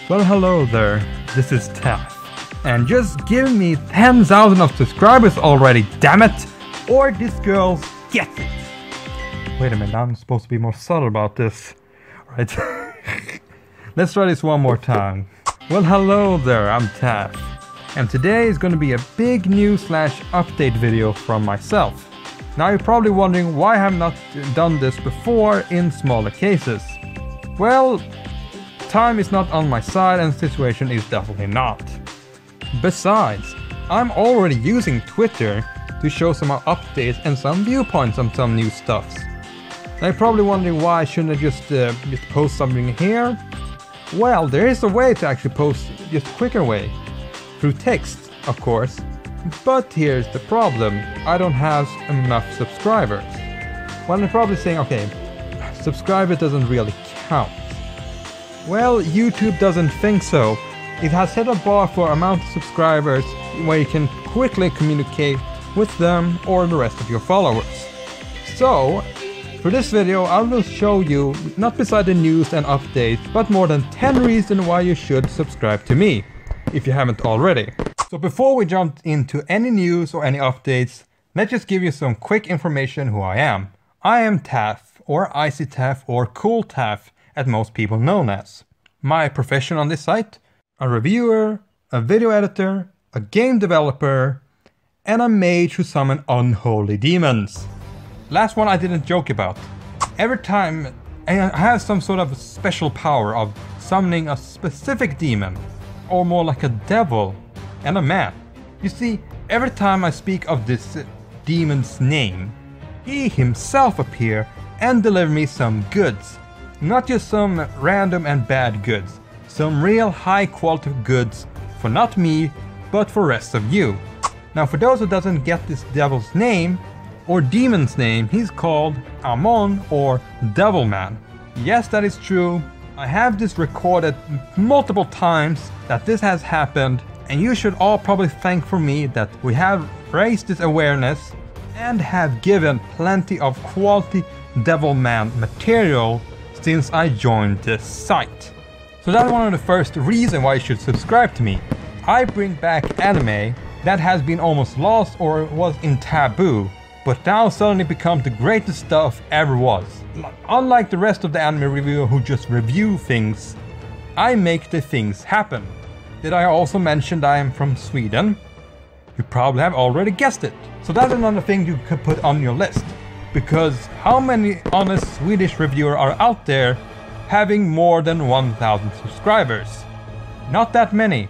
Well, hello there, this is Taff. And just give me 10,000 of subscribers already, damn it! Or this girl gets it! Wait a minute, I'm supposed to be more subtle about this. Right? Let's try this one more time. Well, hello there, I'm Taff. And today is going to be a big news/update video from myself. Now you're probably wondering why I have not done this before in smaller cases. Well, time is not on my side and the situation is definitely not. Besides, I'm already using Twitter to show some updates and some viewpoints on some new stuffs. Now you're probably wondering why shouldn't I just post something here? Well, there is a way to actually post just a quicker way. Through text, of course. But here's the problem, I don't have enough subscribers. Well, you're probably saying, okay, subscriber doesn't really count. Well, YouTube doesn't think so. It has set a bar for amount of subscribers where you can quickly communicate with them or the rest of your followers. So, for this video I will show you, not beside the news and updates, but more than 10 reasons why you should subscribe to me, if you haven't already. So before we jump into any news or any updates, let's just give you some quick information who I am. I am Taff, or Icy Taff, or Cool Taff, as most people known as. My profession on this site: a reviewer, a video editor, a game developer, and a mage who summon unholy demons. Last one I didn't joke about. Every time I have some sort of special power of summoning a specific demon, or more like a devil and a man. You see, every time I speak of this demon's name, he himself appear and deliver me some goods. Not just some random and bad goods, some real high quality goods for not me, but for rest of you. Now for those who doesn't get this devil's name, or demon's name, he's called Amon or Devil Man. Yes, that is true. I have this recorded multiple times that this has happened, and you should all probably thank for me that we have raised this awareness and have given plenty of quality Devil Man material since I joined this site. So that's one of the first reasons why you should subscribe to me. I bring back anime that has been almost lost or was in taboo, but now suddenly become the greatest stuff ever was. Unlike the rest of the anime reviewer who just review things, I make the things happen. Did I also mention that I am from Sweden? You probably have already guessed it. So that's another thing you could put on your list. Because how many honest Swedish reviewers are out there having more than 1,000 subscribers? Not that many.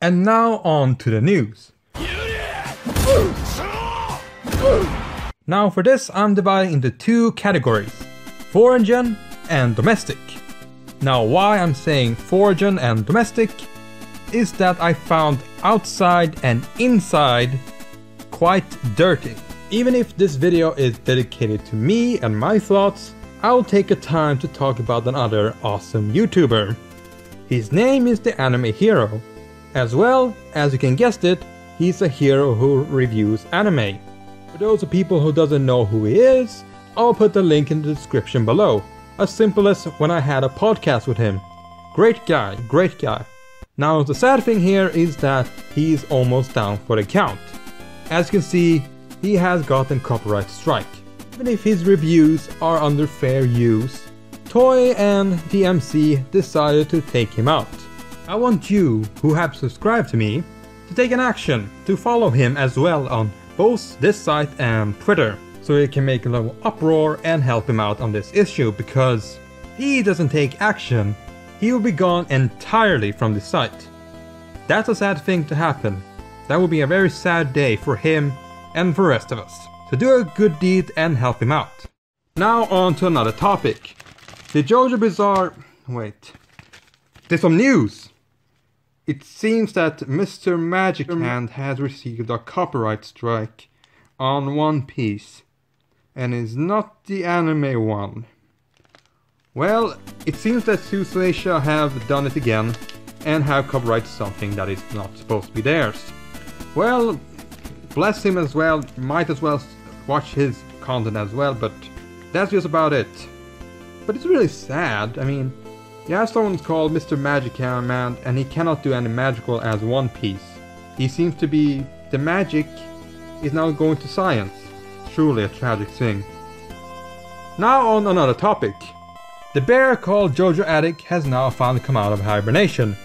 And now on to the news. Now for this I'm dividing into two categories: foreign and domestic. Now why I'm saying foreign and domestic is that I found outside and inside quite dirty. Even if this video is dedicated to me and my thoughts, I'll take a time to talk about another awesome YouTuber. His name is the AnimeHero. As well as you can guess it, he's a hero who reviews anime. For those of people who doesn't know who he is, I'll put the link in the description below. As simple as when I had a podcast with him. Great guy, great guy. Now the sad thing here is that he's almost down for the count. As you can see, he has gotten copyright strike. Even if his reviews are under fair use, Toei and DMC decided to take him out. I want you, who have subscribed to me, to take an action to follow him as well on both this site and Twitter, so you can make a little uproar and help him out on this issue, because if he doesn't take action, he will be gone entirely from the site. That's a sad thing to happen. That will be a very sad day for him and for the rest of us. So do a good deed and help him out. Now on to another topic. The JoJo Bizarre... wait. There's some news! It seems that Mr.Magic Man has received a copyright strike on One Piece, and is not the anime one. Well, it seems that Shueisha have done it again and have copyrighted something that is not supposed to be theirs. Well, bless him as well, might as well watch his content as well, but that's just about it. But it's really sad. I mean, You have someone called Mr.Magic Man, and he cannot do any magical as One Piece. He seems to be... the magic is now going to science. Truly a tragic thing. Now on another topic. The bear called Jojo Addict has now finally come out of hibernation.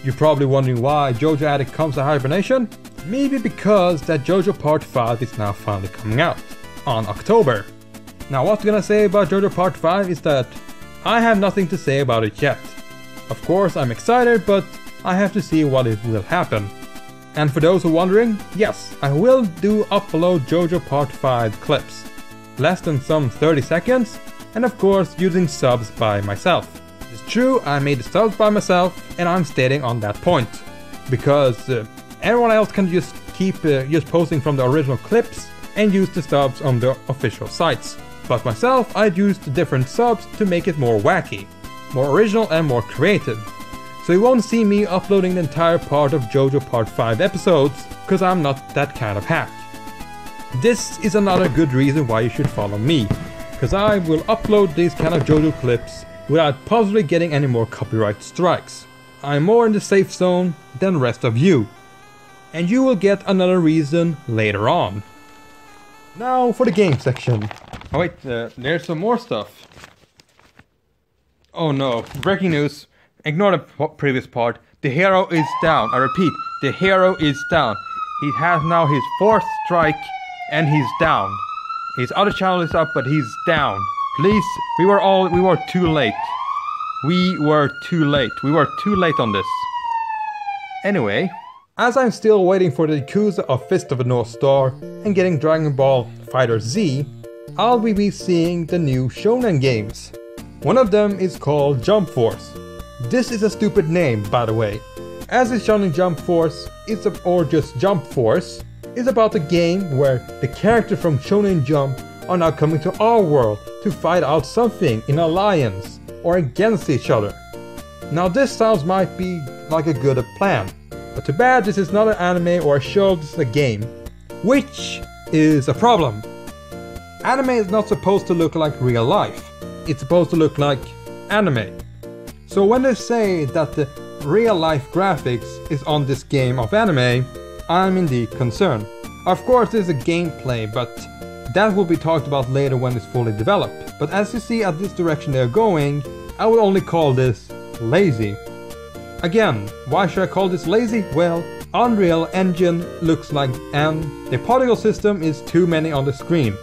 You're probably wondering why Jojo Addict comes out of hibernation? Maybe because that Jojo Part 5 is now finally coming out on October. Now what I'm gonna say about Jojo Part 5 is that I have nothing to say about it yet. Of course I'm excited, but I have to see what it will happen. And for those who are wondering, yes, I will do upload Jojo Part 5 clips. Less than some 30 seconds, and of course using subs by myself. It's true, I made the subs by myself, and I'm stating on that point. Because everyone else can just keep just posting from the original clips and use the subs on the official sites. But myself, I'd use the different subs to make it more wacky, more original and more creative. So you won't see me uploading the entire part of Jojo Part 5 episodes, because I'm not that kind of hack. This is another good reason why you should follow me, because I will upload these kind of Jojo clips without possibly getting any more copyright strikes. I'm more in the safe zone than the rest of you. And you will get another reason later on. Now for the game section. Oh wait, there's some more stuff. Oh no, breaking news. Ignore the previous part. The hero is down. I repeat, the hero is down. He has now his 4th strike and he's down. His other channel is up, but he's down. Please, we were too late. We were too late on this. Anyway, as I'm still waiting for the Yakuza of Fist of the North Star and getting Dragon Ball Fighter Z, I'll be seeing the new shonen games. One of them is called Jump Force. This is a stupid name, by the way, as is Shonen Jump Force, or just Jump Force, is about a game where the characters from Shonen Jump are now coming to our world to fight out something in alliance or against each other. Now this sounds might be like a good plan, but too bad this is not an anime or a show, this is a game, which is a problem. Anime is not supposed to look like real life, it's supposed to look like anime. So when they say that the real life graphics is on this game of anime, I'm indeed concerned. Of course there's a gameplay, but that will be talked about later when it's fully developed. But as you see at this direction they're going, I would only call this lazy. Again, why should I call this lazy? Well, Unreal Engine looks like, and the particle system is too many on the screen.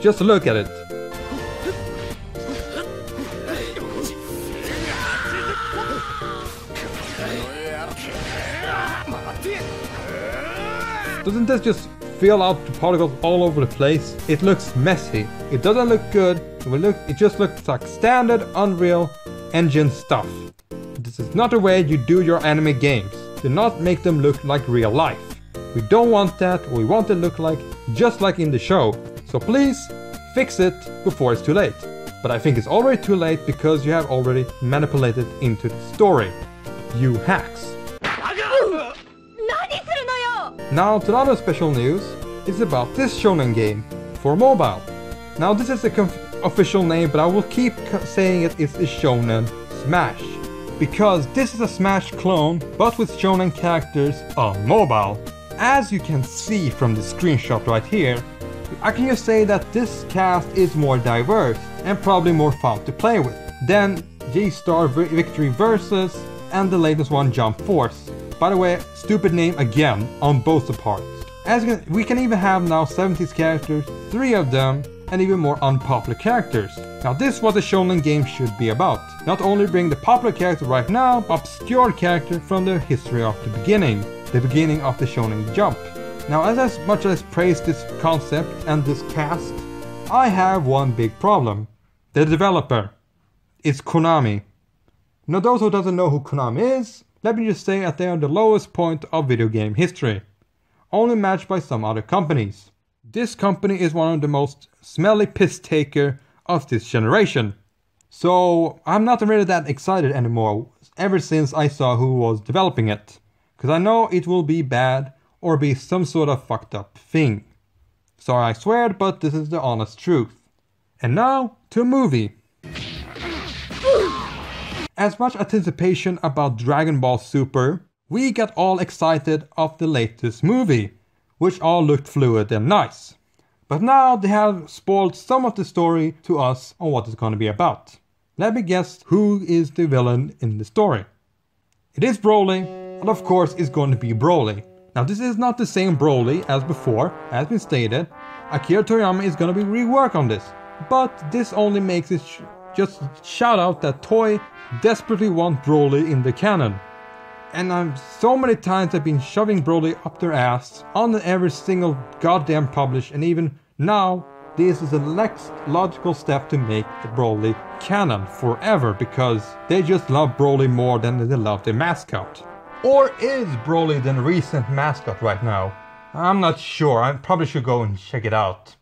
Just look at it. Doesn't this just fill out the particles all over the place? It looks messy. It doesn't look good. It just looks like standard Unreal Engine stuff. This is not the way you do your anime games. Do not make them look like real life. We don't want that. We want it to look like just like in the show. So please fix it before it's too late. But I think it's already too late because you have already manipulated into the story. You hacks. Now to another special news is about this shonen game for mobile. Now this is the official name, but I will keep saying it is a Shonen Smash. Because this is a Smash clone, but with shonen characters on mobile. As you can see from the screenshot right here, I can just say that this cast is more diverse and probably more fun to play with than G-Star Victory Versus and the latest one Jump Force. By the way, stupid name again on both the parts. We can even have now 70s characters, 3 of them, and even more unpopular characters. Now this is what a shonen game should be about. Not only bring the popular character right now, but obscure character from the history of the beginning of the Shonen Jump. Now as much as I praise this concept and this cast, I have one big problem. The developer. It's Konami. Now those who doesn't know who Konami is, let me just say that they are the lowest point of video game history, only matched by some other companies. This company is one of the most smelly piss taker of this generation. So I'm not really that excited anymore ever since I saw who was developing it. Because I know it will be bad or be some sort of fucked up thing. Sorry I swear, but this is the honest truth. And now to a movie. as much anticipation about Dragon Ball Super, we got all excited of the latest movie, which all looked fluid and nice. But now they have spoiled some of the story to us on what it's going to be about. Let me guess who is the villain in the story. It is Broly, and of course it's going to be Broly. Now this is not the same Broly as before, as been stated. Akira Toriyama is going to be rework on this. But this only makes it just shout out that Toei desperately want Broly in the canon. And so many times I've been shoving Broly up their ass on every single goddamn publish, and even now this is the next logical step to make the Broly canon forever, because they just love Broly more than they love their mascot. Or is Broly the recent mascot right now? I'm not sure, I probably should go and check it out.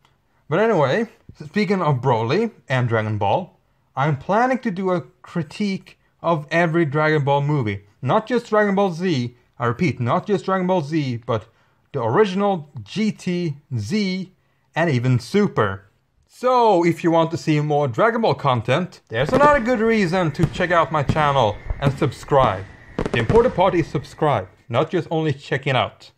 But anyway, speaking of Broly and Dragon Ball, I'm planning to do a critique of every Dragon Ball movie. Not just Dragon Ball Z, I repeat, not just Dragon Ball Z, but the original, GT, Z, and even Super. So, if you want to see more Dragon Ball content, there's another good reason to check out my channel and subscribe. The important part is subscribe, not just only checking out.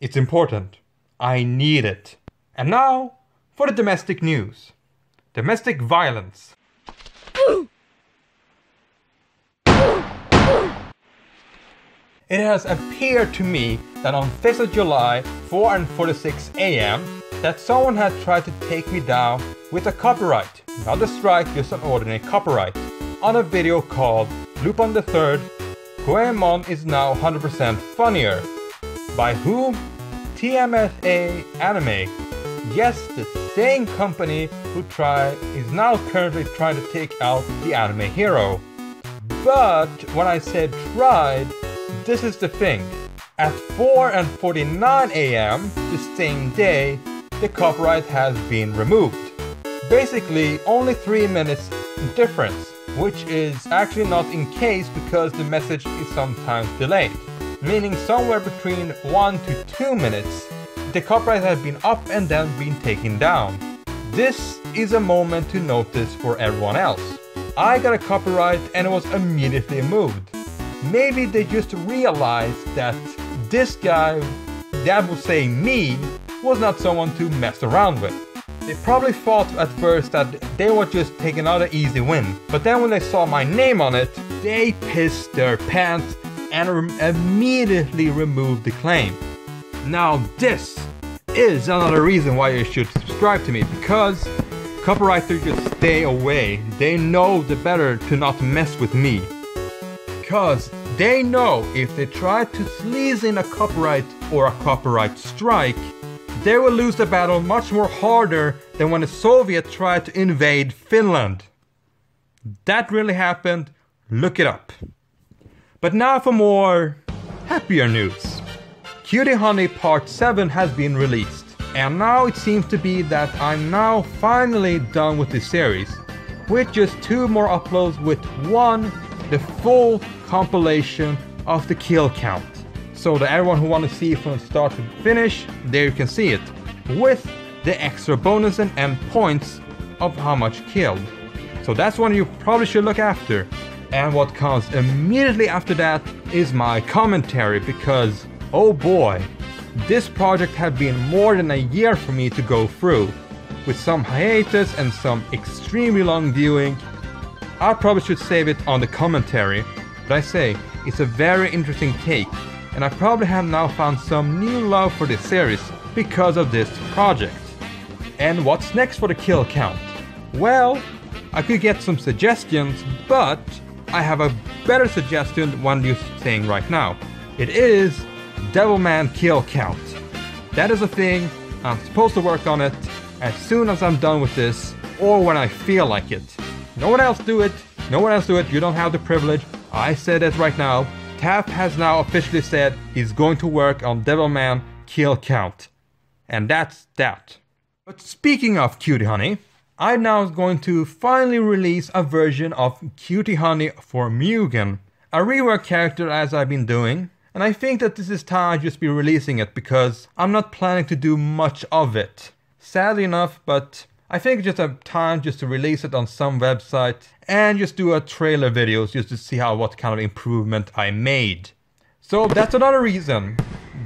It's important. I need it. And now, for the domestic news. Domestic violence. It has appeared to me that on 5th of July, 4:46 AM, that someone had tried to take me down with a copyright, not a strike, just an ordinary copyright, on a video called Lupin the Third, Goemon is now 100% funnier. By whom? TMFA Anime. Yes, the same company who is now currently trying to take out the AnimeHero. But when I said tried, this is the thing. At 4:49 AM the same day, the copyright has been removed. Basically, only 3 minutes difference, which is actually not in case because the message is sometimes delayed. Meaning somewhere between 1 to 2 minutes, the copyright has been up and then been taken down. This is a moment to notice for everyone else. I got a copyright and it was immediately moved. Maybe they just realized that this guy, that would say me, was not someone to mess around with. They probably thought at first that they were just taking another easy win, but then when they saw my name on it, they pissed their pants and immediately removed the claim. Now this is another reason why you should subscribe to me, because copywriters just stay away. They know the better to not mess with me. Because they know if they try to sleaze in a copyright or a copyright strike, they will lose the battle much more harder than when the Soviets tried to invade Finland. That really happened, look it up. But now for more happier news. Cutie Honey Part 7 has been released, and now it seems to be that I'm now finally done with this series, with just 2 more uploads, with one, the full compilation of the kill count. So that everyone who wants to see from start to finish, there you can see it, with the extra bonus and points of how much killed. So that's one you probably should look after. And what comes immediately after that is my commentary, because oh boy, this project had been more than a year for me to go through, with some hiatus and some extremely long viewing. I probably should save it on the commentary, but I say, it's a very interesting take, and I probably have now found some new love for this series because of this project. And what's next for the kill count? Well, I could get some suggestions, but I have a better suggestion than one you're saying right now. It is Devilman kill count. That is a thing, I'm supposed to work on it as soon as I'm done with this, or when I feel like it. No one else do it, no one else do it, you don't have the privilege. I said it right now. Taff has now officially said he's going to work on Devilman kill count. And that's that. But speaking of Cutie Honey, I'm now going to finally release a version of Cutie Honey for Mugen, a rework character as I've been doing, and I think that this is time I just be releasing it because I'm not planning to do much of it. Sadly enough, but I think just a time just to release it on some website and just do a trailer videos just to see what kind of improvement I made. So that's another reason.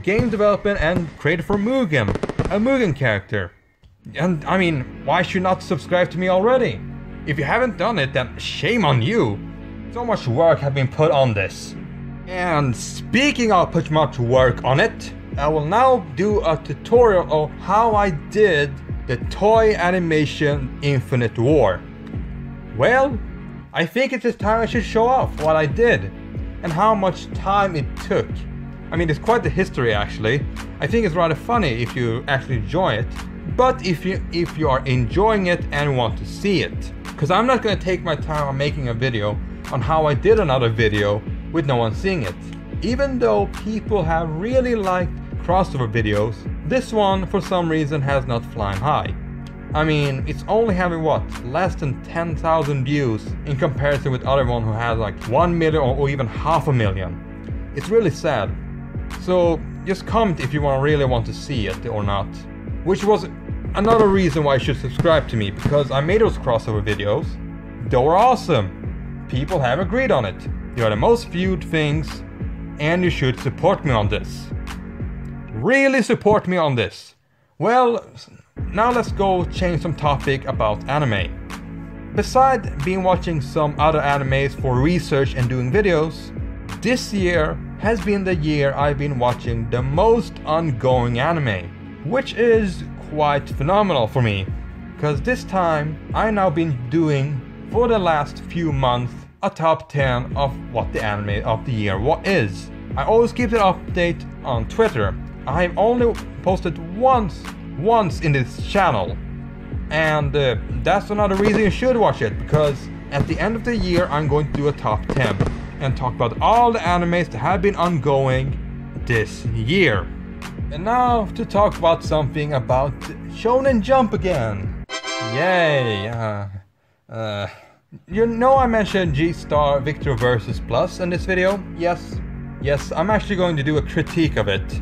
Game development and created for Mugen, a Mugen character. And I mean, why should you not subscribe to me already? If you haven't done it, then shame on you. So much work has been put on this. And speaking of put much work on it, I will now do a tutorial of how I did the toy animation Infinite War. Well, I think it's time I should show off what I did and how much time it took. I mean, it's quite the history actually. I think it's rather funny if you actually enjoy it. But if you are enjoying it and want to see it. Because I'm not going to take my time on making a video on how I did another video with no one seeing it. Even though people have really liked crossover videos, this one for some reason has not flown high. I mean, it's only having what, less than 10,000 views in comparison with other one who has like 1 million or even 500,000. It's really sad. So just comment if you really want to see it or not. Which was another reason why you should subscribe to me, because I made those crossover videos. They were awesome. People have agreed on it. They are the most viewed things, and you should support me on this. Really support me on this. Well, now let's go change some topic about anime. Besides being watching some other animes for research and doing videos, this year has been the year I've been watching the most ongoing anime, which is quite phenomenal for me, because this time I've now been doing for the last few months a top 10 of what the anime of the year is. I always keep the update on Twitter. I've only posted once in this channel, and that's another reason you should watch it, because at the end of the year I'm going to do a top 10 and talk about all the animes that have been ongoing this year. And now to talk about something about Shonen Jump again. Yay! You know I mentioned G-Star Victor vs. Plus in this video? Yes, I'm actually going to do a critique of it.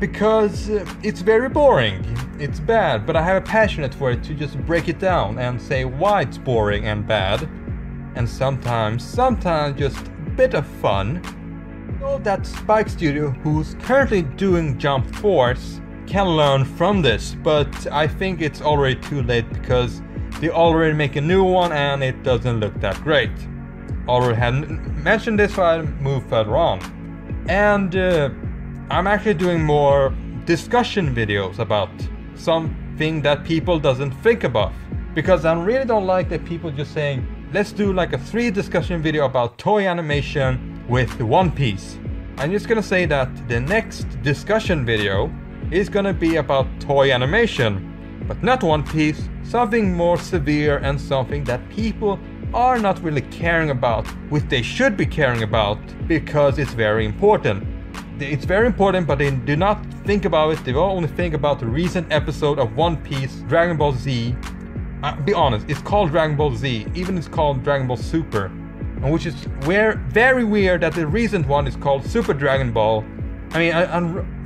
Because it's very boring. It's bad, but I have a passion for it to just break it down and say why it's boring and bad. And sometimes just a bit of fun. So that Spike Studio, who's currently doing Jump Force, can learn from this, but I think it's already too late because they already make a new one and it doesn't look that great. Already had mentioned this, so I move further on. And I'm actually doing more discussion videos about something that people doesn't think about, because I really don't like that people just saying, let's do like a 3 discussion video about toy animation with One Piece. I'm just gonna say that the next discussion video is gonna be about toy animation, but not One Piece, something more severe and something that people are not really caring about, which they should be caring about, because it's very important. It's very important, but they do not think about it. They only think about the recent episode of One Piece, Dragon Ball Z. Be honest, it's called Dragon Ball Z, even it's called Dragon Ball Super. And which is very weird that the recent one is called Super Dragon Ball. I mean,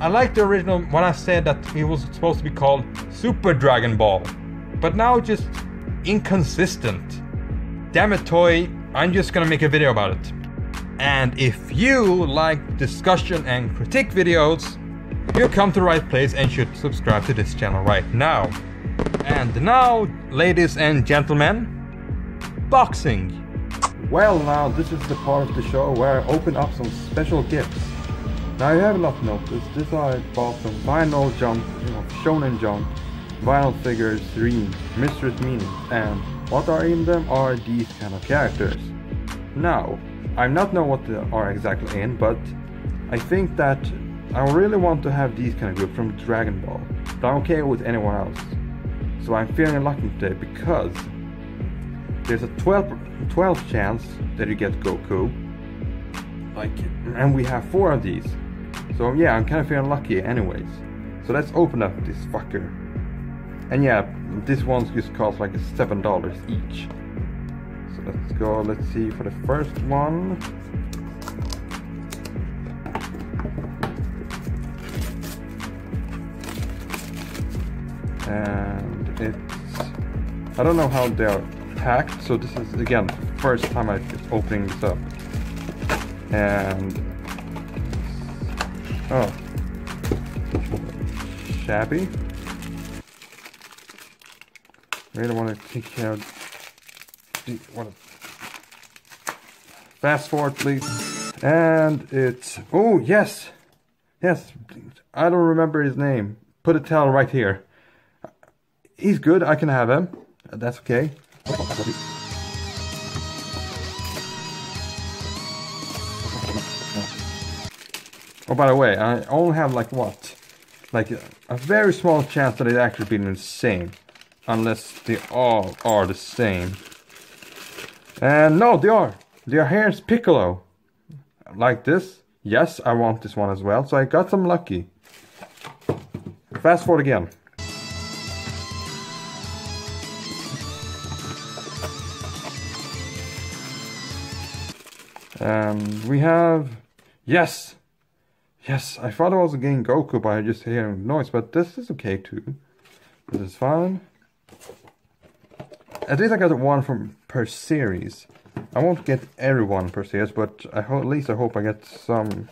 I like the original when I said that it was supposed to be called Super Dragon Ball. But now it's just inconsistent. Damn it, Toy, I'm just gonna make a video about it. And if you like discussion and critique videos, you'll come to the right place and should subscribe to this channel right now. And now, ladies and gentlemen, boxing. Well, now this is the part of the show where I open up some special gifts. Now you have not noticed, this I bought some vinyl Jump, Shonen Jump, vinyl figures, dreams, mysterious meanings, and what are in them are these kind of characters. Now, I not know what they are exactly in, but I think that I really want to have these kind of groups from Dragon Ball, but I'm okay with anyone else. So I'm feeling lucky today because there's a 12 chance that you get Goku, and we have 4 of these. So yeah, I'm kind of feeling lucky anyways. So let's open up this fucker. And yeah, this one just costs like $7 each. So let's go, let's see for the first one. And it's I don't know how they are packed, so this is again first time I'm just opening this up. And oh, shabby. Really want to take care of. Fast forward, please. And it's oh yes, yes. I don't remember his name. Put a towel right here. He's good. I can have him. That's okay. Oh, by the way, I only have like what? Like a very small chance that it actually be the same. Unless they all are the same. And no, they are. Their hair's Piccolo. Like this. Yes, I want this one as well. So I got some lucky. Fast forward again. And we have... Yes! Yes, I thought I was getting Goku by just hearing noise, but this is okay too. This is fine. At least I got one from per series. I won't get everyone per series, but at least I hope I get some...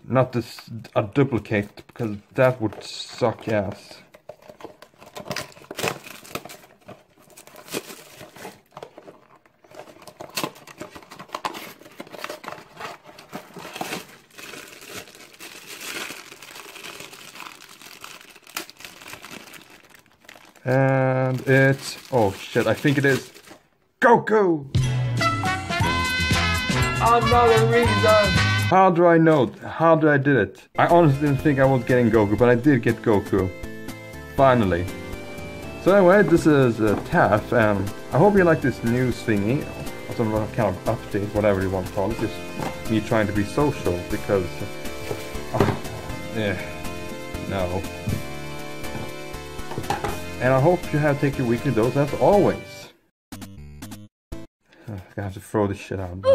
Not this a duplicate, because that would suck ass. And it's... Oh shit, I think it is Goku! Another reason! How do I know? How did I did it? I honestly didn't think I was getting Goku, but I did get Goku. Finally. So anyway, this is Taff, and I hope you like this news thingy. Or some kind of update, whatever you want to call it. Just me trying to be social, because... no. And I hope you have taken your weekly dose as always. I have to throw this shit out.